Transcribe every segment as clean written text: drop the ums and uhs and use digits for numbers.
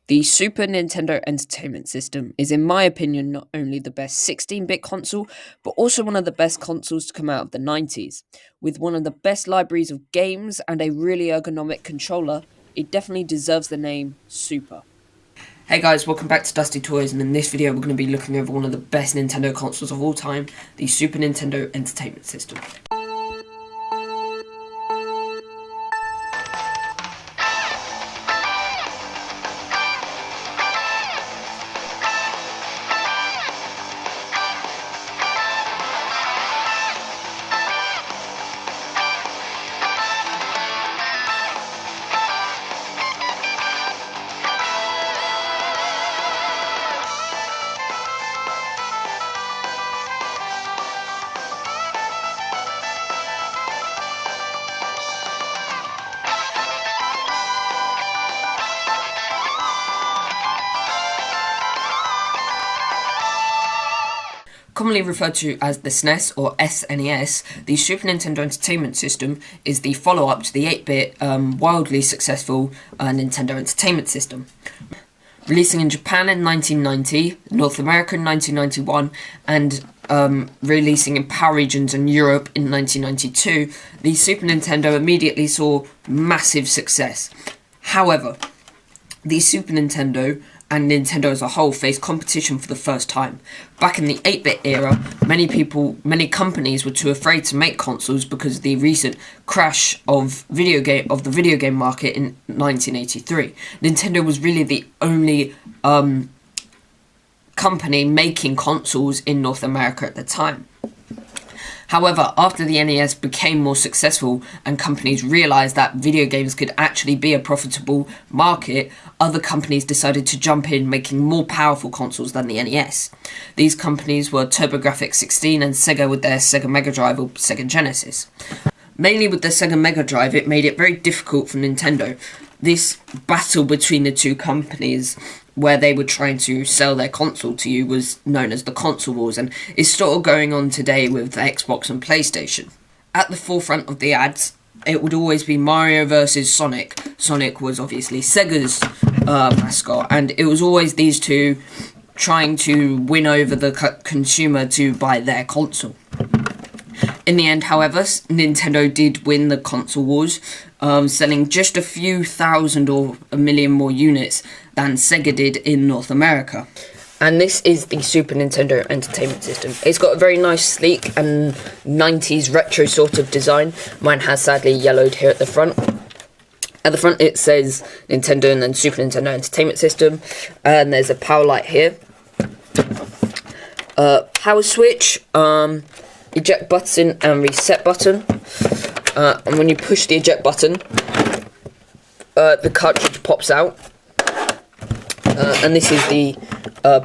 The Super Nintendo Entertainment System is, in my opinion, not only the best 16-bit console, but also one of the best consoles to come out of the 90s. With one of the best libraries of games and a really ergonomic controller, it definitely deserves the name Super. Hey guys, welcome back to Dusty Toys, and in this video we're going to be looking over one of the best Nintendo consoles of all time, the Super Nintendo Entertainment System. Commonly referred to as the Snes or SNES, the Super Nintendo Entertainment System is the follow-up to the 8-bit, wildly successful Nintendo Entertainment System. Releasing in Japan in 1990, North America in 1991, and releasing in PAL regions in Europe in 1992, the Super Nintendo immediately saw massive success. However, the Super Nintendo and Nintendo as a whole faced competition for the first time. Back in the 8-bit era, many companies were too afraid to make consoles because of the recent crash of the video game market in 1983. Nintendo was really the only company making consoles in North America at the time. However, after the NES became more successful and companies realised that video games could actually be a profitable market, other companies decided to jump in, making more powerful consoles than the NES. These companies were TurboGrafx-16 and Sega with their Sega Mega Drive or Sega Genesis. Mainly with the Sega Mega Drive, it made it very difficult for Nintendo. This battle between the two companies, where they were trying to sell their console to you, was known as the console wars, and is still going on today with Xbox and PlayStation. At the forefront of the ads, it would always be Mario versus Sonic. Sonic was obviously Sega's mascot, and it was always these two trying to win over the consumer to buy their console. In the end, however, Nintendo did win the console wars, selling just a few thousand or a million more units than Sega did in North America. And this is the Super Nintendo Entertainment System. It's got a very nice, sleek and 90s retro sort of design. Mine has sadly yellowed here at the front. At the front it says Nintendo and then Super Nintendo Entertainment System, and there's a power light here. Power switch, eject button and reset button, and when you push the eject button, the cartridge pops out, and this is the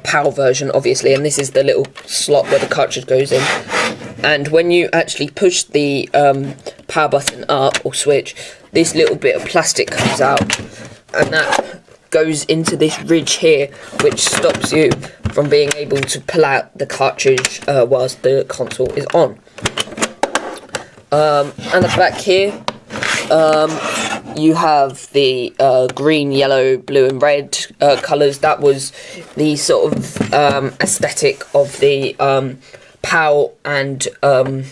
PAL version obviously, and this is the little slot where the cartridge goes in, and when you actually push the power button up or switch, this little bit of plastic comes out, and that goes into this ridge here, which stops you from being able to pull out the cartridge whilst the console is on. And the back here, you have the green, yellow, blue and red colours. That was the sort of aesthetic of the PAL and PAL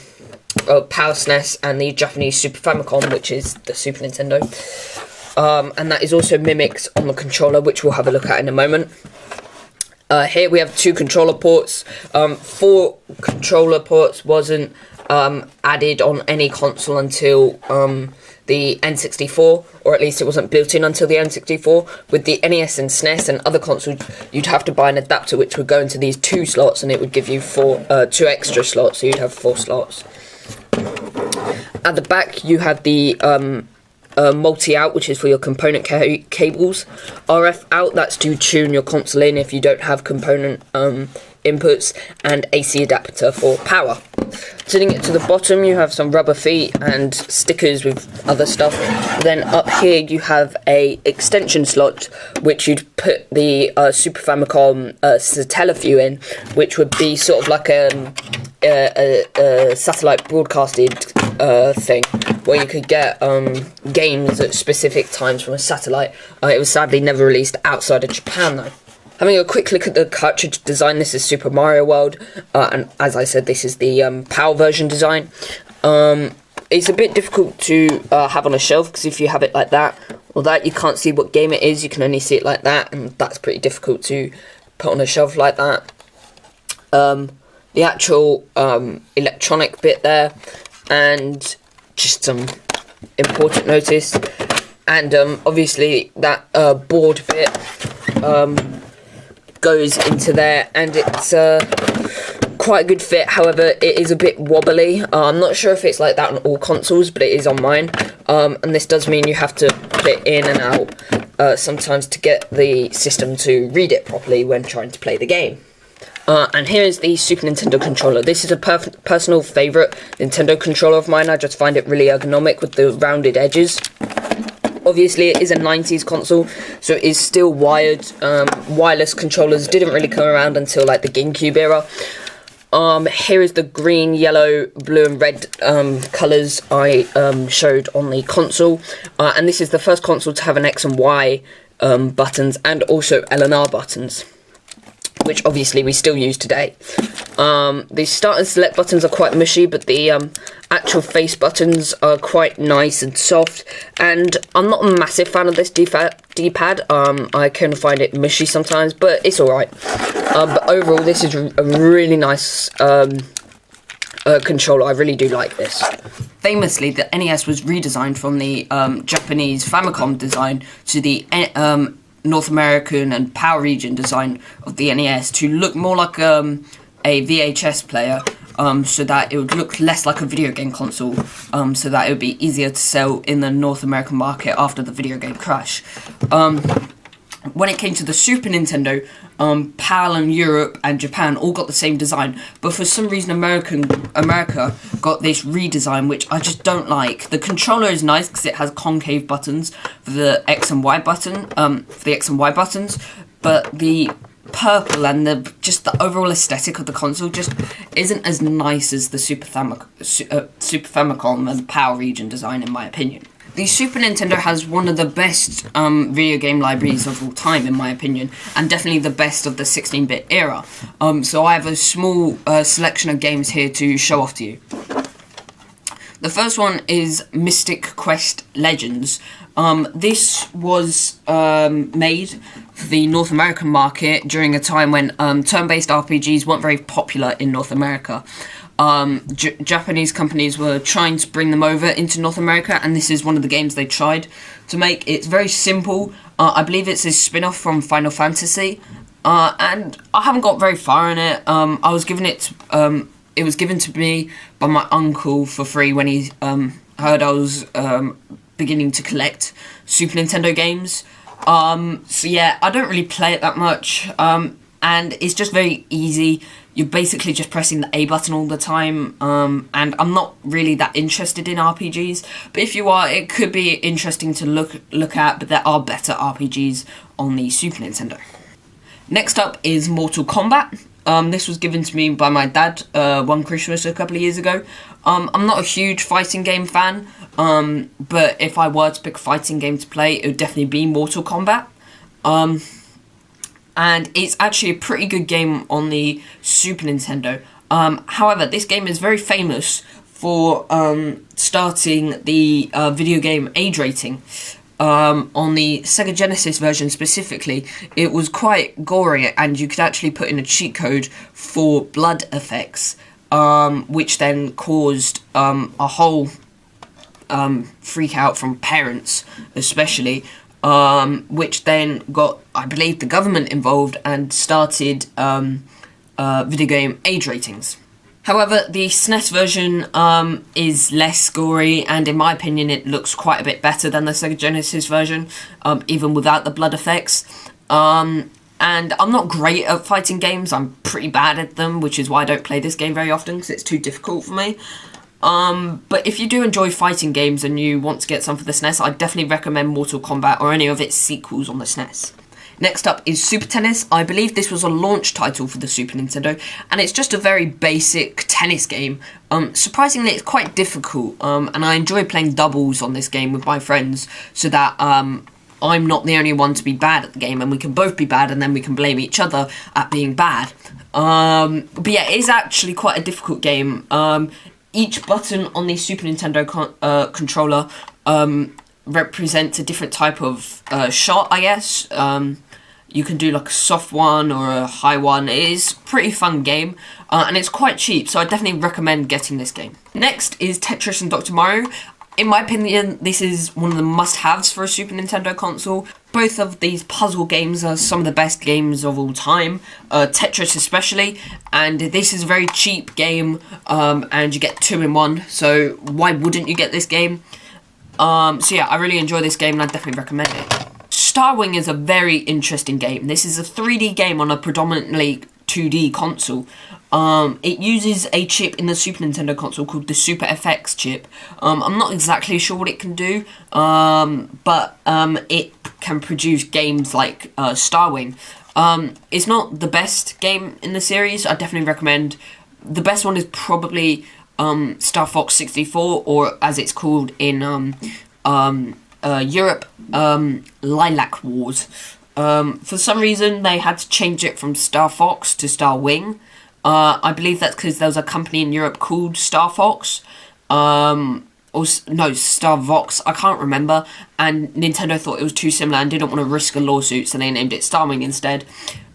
SNES and the Japanese Super Famicom, which is the Super Nintendo. And that is also mimicked on the controller, which we'll have a look at in a moment. Here we have two controller ports. 4 controller ports wasn't added on any console until the N64, or at least it wasn't built in until the N64. With the NES and SNES and other consoles, you'd have to buy an adapter which would go into these 2 slots, and it would give you 2 extra slots, so you'd have 4 slots. At the back you have the multi-out, which is for your component cables. RF out, that's to tune your console in if you don't have component inputs, and AC adapter for power. Sitting it to the bottom, you have some rubber feet and stickers with other stuff. Then up here you have a extension slot, which you'd put the Super Famicom Satellaview in, which would be sort of like a satellite broadcasted thing where you could get games at specific times from a satellite. It was sadly never released outside of Japan though. Having a quick look at the cartridge design, this is Super Mario World, and as I said, this is the PAL version design. It's a bit difficult to have on a shelf, because if you have it like that, or that, you can't see what game it is, you can only see it like that, and that's pretty difficult to put on a shelf like that. The actual electronic bit there, and just some important notice, and obviously that board bit goes into there, and it's quite a good fit. However, it is a bit wobbly. I'm not sure if it's like that on all consoles, but it is on mine, and this does mean you have to put it in and out sometimes to get the system to read it properly when trying to play the game. And here is the Super Nintendo controller. This is a personal favourite Nintendo controller of mine. I just find it really ergonomic with the rounded edges. Obviously, it is a 90s console, so it is still wired. Wireless controllers didn't really come around until like the GameCube era. Here is the green, yellow, blue and red colours I showed on the console. And this is the first console to have an X and Y buttons, and also L and R buttons, which obviously we still use today. The start and select buttons are quite mushy, but the actual face buttons are quite nice and soft, and I'm not a massive fan of this D-pad. I can find it mushy sometimes, but it's alright. But overall, this is a really nice controller. I really do like this. Famously, the NES was redesigned from the Japanese Famicom design to the North American and PAL region design of the NES to look more like a VHS player, so that it would look less like a video game console, so that it would be easier to sell in the North American market after the video game crash. When it came to the Super Nintendo, PAL and Europe and Japan all got the same design, but for some reason America got this redesign, which I just don't like. The controller is nice because it has concave buttons for the X and Y buttons, but the purple and the overall aesthetic of the console just isn't as nice as the Super Famicom and PAL region design, in my opinion. The Super Nintendo has one of the best video game libraries of all time, in my opinion, and definitely the best of the 16-bit era. So I have a small selection of games here to show off to you. The first one is Mystic Quest Legends. This was made for the North American market during a time when turn-based RPGs weren't very popular in North America. Japanese companies were trying to bring them over into North America, and this is one of the games they tried to make. It's very simple. I believe it's a spin-off from Final Fantasy, and I haven't got very far in it. It was given to me by my uncle for free when he heard I was beginning to collect Super Nintendo games. So yeah, I don't really play it that much, and it's just very easy. You're basically just pressing the A button all the time, and I'm not really that interested in RPGs, but if you are, it could be interesting to look at, but there are better RPGs on the Super Nintendo. Next up is Mortal Kombat. This was given to me by my dad one Christmas a couple of years ago. I'm not a huge fighting game fan, but if I were to pick a fighting game to play, it would definitely be Mortal Kombat. And it's actually a pretty good game on the Super Nintendo. However, this game is very famous for starting the video game age rating. On the Sega Genesis version specifically, it was quite gory, and you could actually put in a cheat code for blood effects, which then caused a whole freak out from parents, especially. Which then got, I believe, the government involved and started video game age ratings. However, the Snes version is less gory, and in my opinion it looks quite a bit better than the Sega Genesis version, even without the blood effects. And I'm not great at fighting games, I'm pretty bad at them, which is why I don't play this game very often, because it's too difficult for me. But if you do enjoy fighting games and you want to get some for the SNES, I'd definitely recommend Mortal Kombat or any of its sequels on the SNES. Next up is Super Tennis. I believe this was a launch title for the Super Nintendo, and it's just a very basic tennis game. Surprisingly, it's quite difficult, and I enjoy playing doubles on this game with my friends, so that I'm not the only one to be bad at the game, and we can both be bad, and then we can blame each other at being bad. But yeah, it is actually quite a difficult game. Each button on the Super Nintendo controller represents a different type of shot, I guess. You can do like a soft one or a high one. It is a pretty fun game, and it's quite cheap, so I definitely recommend getting this game. Next is Tetris and Dr. Mario. In my opinion, this is one of the must-haves for a Super Nintendo console. Both of these puzzle games are some of the best games of all time, Tetris especially, and this is a very cheap game, and you get 2 in 1, so why wouldn't you get this game? So yeah, I really enjoy this game and I definitely recommend it. Star Wing is a very interesting game. This is a 3D game on a predominantly 2D console. It uses a chip in the Super Nintendo console called the Super FX chip. I'm not exactly sure what it can do, but it can produce games like Star Wing. It's not the best game in the series. I definitely recommend. The best one is probably Star Fox 64, or as it's called in Europe, Lilac Wars. For some reason, they had to change it from Star Fox to Star Wing. I believe that's because there was a company in Europe called Star Fox, Star Vox, I can't remember, and Nintendo thought it was too similar and didn't want to risk a lawsuit, so they named it Star Wing instead.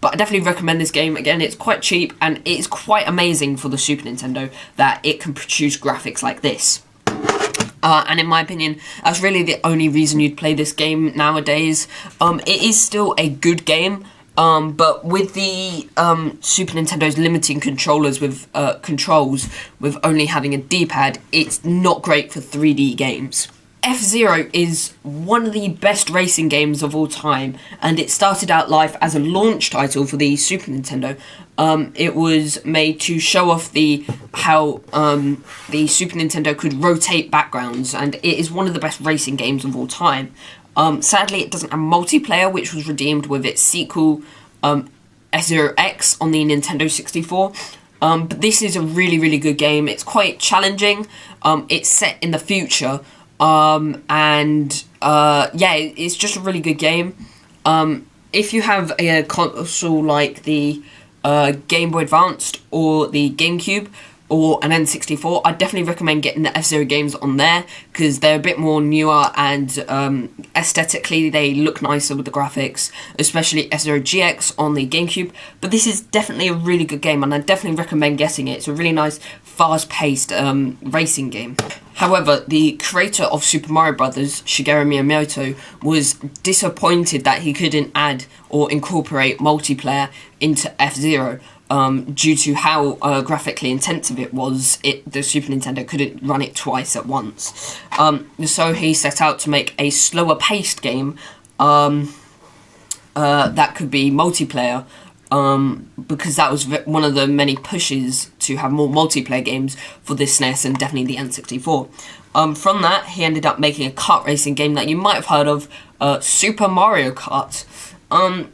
But I definitely recommend this game. Again, it's quite cheap, and it's quite amazing for the Super Nintendo that it can produce graphics like this. And in my opinion, that's really the only reason you'd play this game nowadays. It is still a good game, but with the Super Nintendo's limiting controls with only having a D-pad, it's not great for 3D games. F-Zero is one of the best racing games of all time, and it started out life as a launch title for the Super Nintendo. It was made to show off how the Super Nintendo could rotate backgrounds, and it is one of the best racing games of all time. Sadly, it doesn't have multiplayer, which was redeemed with its sequel, F-Zero X, on the Nintendo 64. But this is a really, really good game. It's quite challenging. It's set in the future. It's just a really good game. If you have a console like the Game Boy Advanced or the GameCube or an N64, I definitely recommend getting the F-Zero games on there, because they're a bit more newer and aesthetically they look nicer with the graphics, especially F-Zero GX on the GameCube. But this is definitely a really good game, and I definitely recommend getting it. It's a really nice, fast-paced racing game. However, the creator of Super Mario Bros., Shigeru Miyamoto, was disappointed that he couldn't add or incorporate multiplayer into F-Zero. Due to how graphically intensive it was, the Super Nintendo couldn't run it twice at once. So he set out to make a slower paced game that could be multiplayer, because that was one of the many pushes to have more multiplayer games for the SNES and definitely the N64. From that, he ended up making a kart racing game that you might have heard of, Super Mario Kart.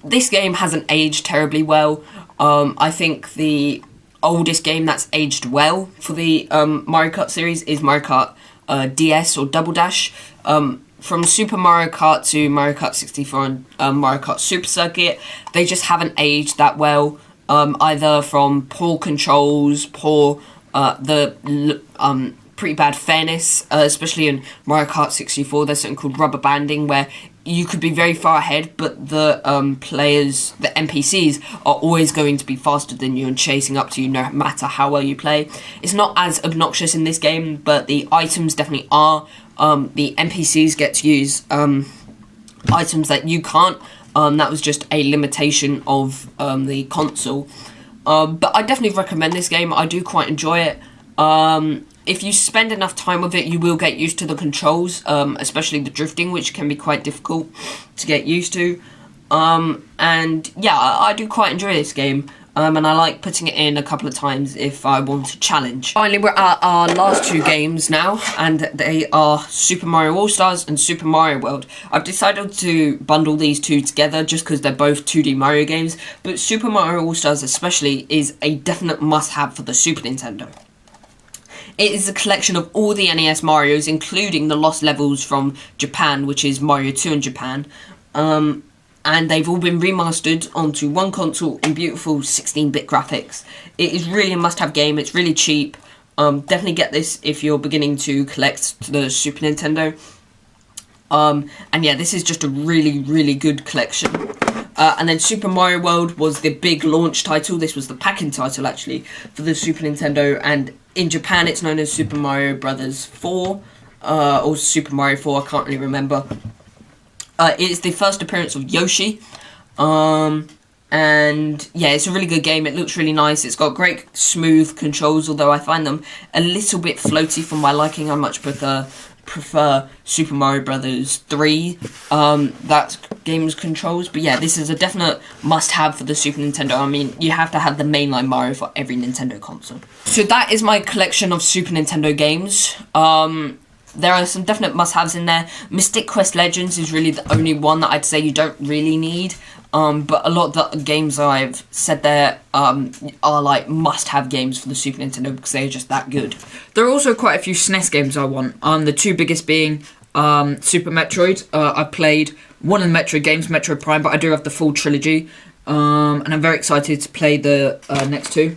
This game hasn't aged terribly well. I think the oldest game that's aged well for the Mario Kart series is Mario Kart DS or Double Dash. From Super Mario Kart to Mario Kart 64 and Mario Kart Super Circuit, they just haven't aged that well, either from poor controls, pretty bad fairness, especially in Mario Kart 64. There's something called rubber banding, where you could be very far ahead, but the players, the NPCs, are always going to be faster than you and chasing up to you no matter how well you play. It's not as obnoxious in this game, but the items definitely are. The NPCs get to use items that you can't. That was just a limitation of the console. But I definitely recommend this game. I do quite enjoy it. If you spend enough time with it, you will get used to the controls, especially the drifting, which can be quite difficult to get used to. And yeah, I do quite enjoy this game. and I like putting it in a couple of times if I want to challenge. Finally, we're at our last two games now, and they are Super Mario All-Stars and Super Mario World. I've decided to bundle these two together just because they're both 2D Mario games, but Super Mario All-Stars especially is a definite must-have for the Super Nintendo. It is a collection of all the NES Marios, including the lost levels from Japan, which is Mario 2 in Japan. And they've all been remastered onto one console in beautiful 16-bit graphics. It is really a must-have game. It's really cheap. Definitely get this if you're beginning to collect the Super Nintendo. And yeah, this is just a really, really good collection. And then Super Mario World was the big launch title. This was the packing title, actually, for the Super Nintendo. And in Japan, it's known as Super Mario Bros. 4, or Super Mario 4, I can't really remember. It is the first appearance of Yoshi. And yeah, it's a really good game. It looks really nice. It's got great smooth controls, although I find them a little bit floaty for my liking. I much prefer Super Mario Bros. 3, that game's controls. But yeah, this is a definite must-have for the Super Nintendo. I mean, you have to have the mainline Mario for every Nintendo console. So that is my collection of Super Nintendo games. There are some definite must-haves in there. Mystic Quest Legends is really the only one that I'd say you don't really need. But a lot of the games I've said there are like must-have games for the Super Nintendo because they're just that good. There are also quite a few SNES games I want. The two biggest being Super Metroid. I've played one of the Metroid games, Metroid Prime, but I do have the full trilogy. And I'm very excited to play the next two.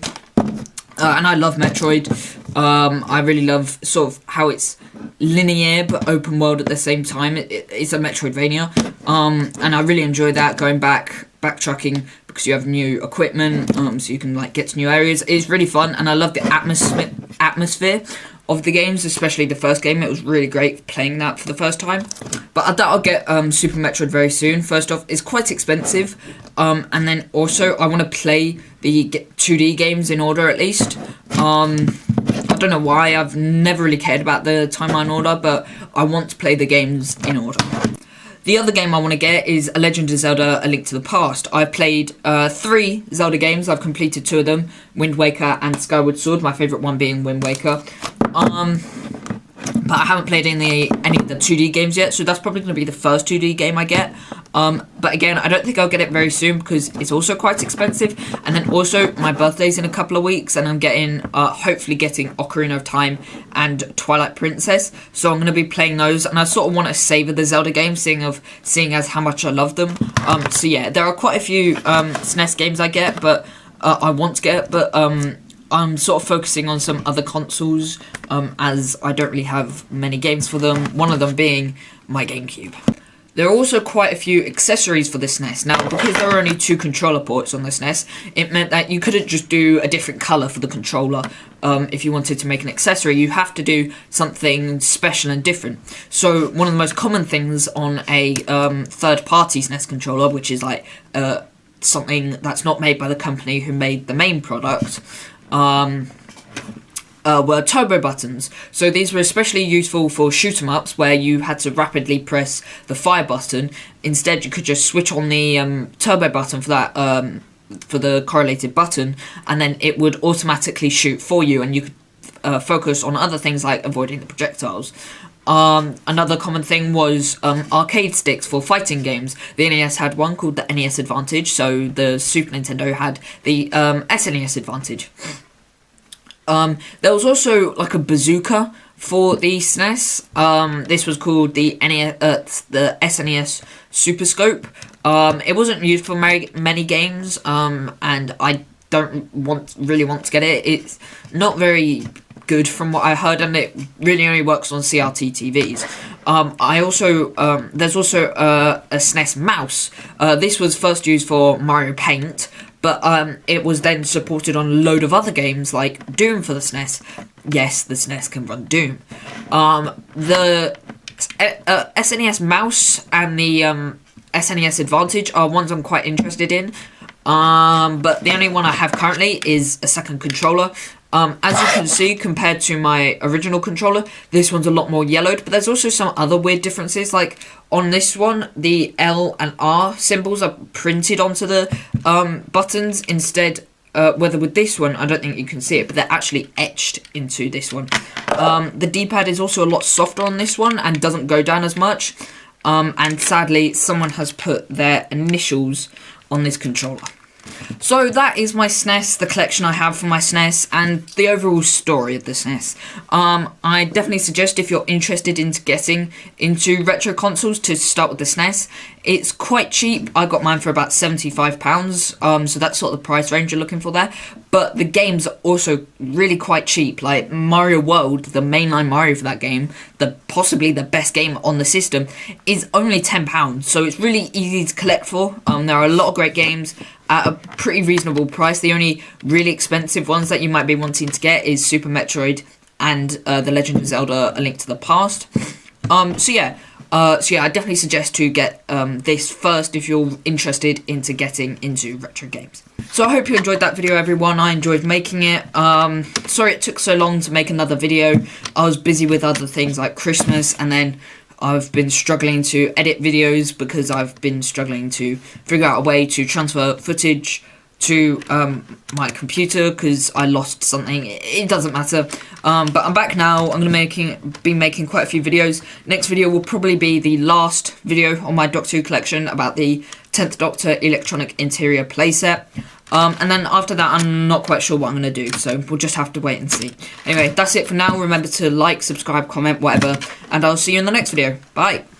And I love Metroid. I really love sort of how it's linear but open world at the same time. It's a Metroidvania. And I really enjoy that, going backtracking because you have new equipment, so you can like get to new areas. It's really fun, and I love the atmosphere of the games, especially the first game. It was really great playing that for the first time. But I'll get Super Metroid very soon. First off, it's quite expensive, and then also I want to play the 2D games in order at least. I don't know why, I've never really cared about the timeline order, but I want to play the games in order. The other game I want to get is A Legend of Zelda: A Link to the Past. I've played 3 Zelda games. I've completed 2 of them, Wind Waker and Skyward Sword, my favourite one being Wind Waker. But I haven't played any of the 2D games yet, so that's probably going to be the first 2D game I get. But again, I don't think I'll get it very soon because it's also quite expensive. And then also, my birthday's in a couple of weeks, and I'm getting, hopefully getting Ocarina of Time and Twilight Princess. So I'm going to be playing those, and I sort of want to savour the Zelda games, seeing as how much I love them. So yeah, there are quite a few SNES games I get, but I want to get, but I'm sort of focusing on some other consoles, as I don't really have many games for them, one of them being my GameCube. There are also quite a few accessories for the SNES. Now, because there are only 2 controller ports on the SNES, it meant that you couldn't just do a different colour for the controller. If you wanted to make an accessory, you have to do something special and different. So one of the most common things on a third-party SNES controller, which is like something that's not made by the company who made the main product, were turbo buttons. So these were especially useful for shoot 'em ups where you had to rapidly press the fire button. Instead, you could just switch on the turbo button for that for the correlated button, and then it would automatically shoot for you, and you could focus on other things like avoiding the projectiles. Another common thing was arcade sticks for fighting games. The NES had one called the NES Advantage, so the Super Nintendo had the SNES Advantage. There was also like a bazooka for the SNES. This was called the SNES Super Scope. It wasn't used for many games, and I don't really want to get it. It's not very good from what I heard, and it really only works on CRT TVs. There's also a SNES mouse. This was first used for Mario Paint, but it was then supported on a load of other games like Doom for the SNES. Yes, the SNES can run Doom. The SNES mouse and the SNES Advantage are ones I'm quite interested in. But the only one I have currently is a second controller. As you can see, compared to my original controller, this one's a lot more yellowed, but there's also some other weird differences. Like, on this one, the L and R symbols are printed onto the buttons instead whether with this one, I don't think you can see it, but they're actually etched into this one. The D-pad is also a lot softer on this one and doesn't go down as much. And sadly, someone has put their initials on this controller. So that is my SNES, the collection I have for my SNES, and the overall story of the SNES. I definitely suggest, if you're interested in getting into retro consoles, to start with the SNES. It's quite cheap. I got mine for about £75, so that's sort of the price range you're looking for there. But the games are also really quite cheap. Like Mario World, the mainline Mario for that game, possibly the best game on the system, is only £10. So it's really easy to collect for. There are a lot of great games at a pretty reasonable price. The only really expensive ones that you might be wanting to get is Super Metroid and The Legend of Zelda: A Link to the Past. So yeah, I definitely suggest to get this first if you're interested into getting into retro games. So I hope you enjoyed that video, everyone. I enjoyed making it. Sorry it took so long to make another video. I was busy with other things like Christmas, and then I've been struggling to edit videos because I've been struggling to figure out a way to transfer footage to my computer because I lost something. It doesn't matter. But I'm back now. I'm going to be making quite a few videos. Next video will probably be the last video on my Doctor Who collection about the 10th Doctor electronic interior playset. And then after that, I'm not quite sure what I'm going to do, so we'll just have to wait and see. Anyway, that's it for now. Remember to like, subscribe, comment, whatever, and I'll see you in the next video. Bye!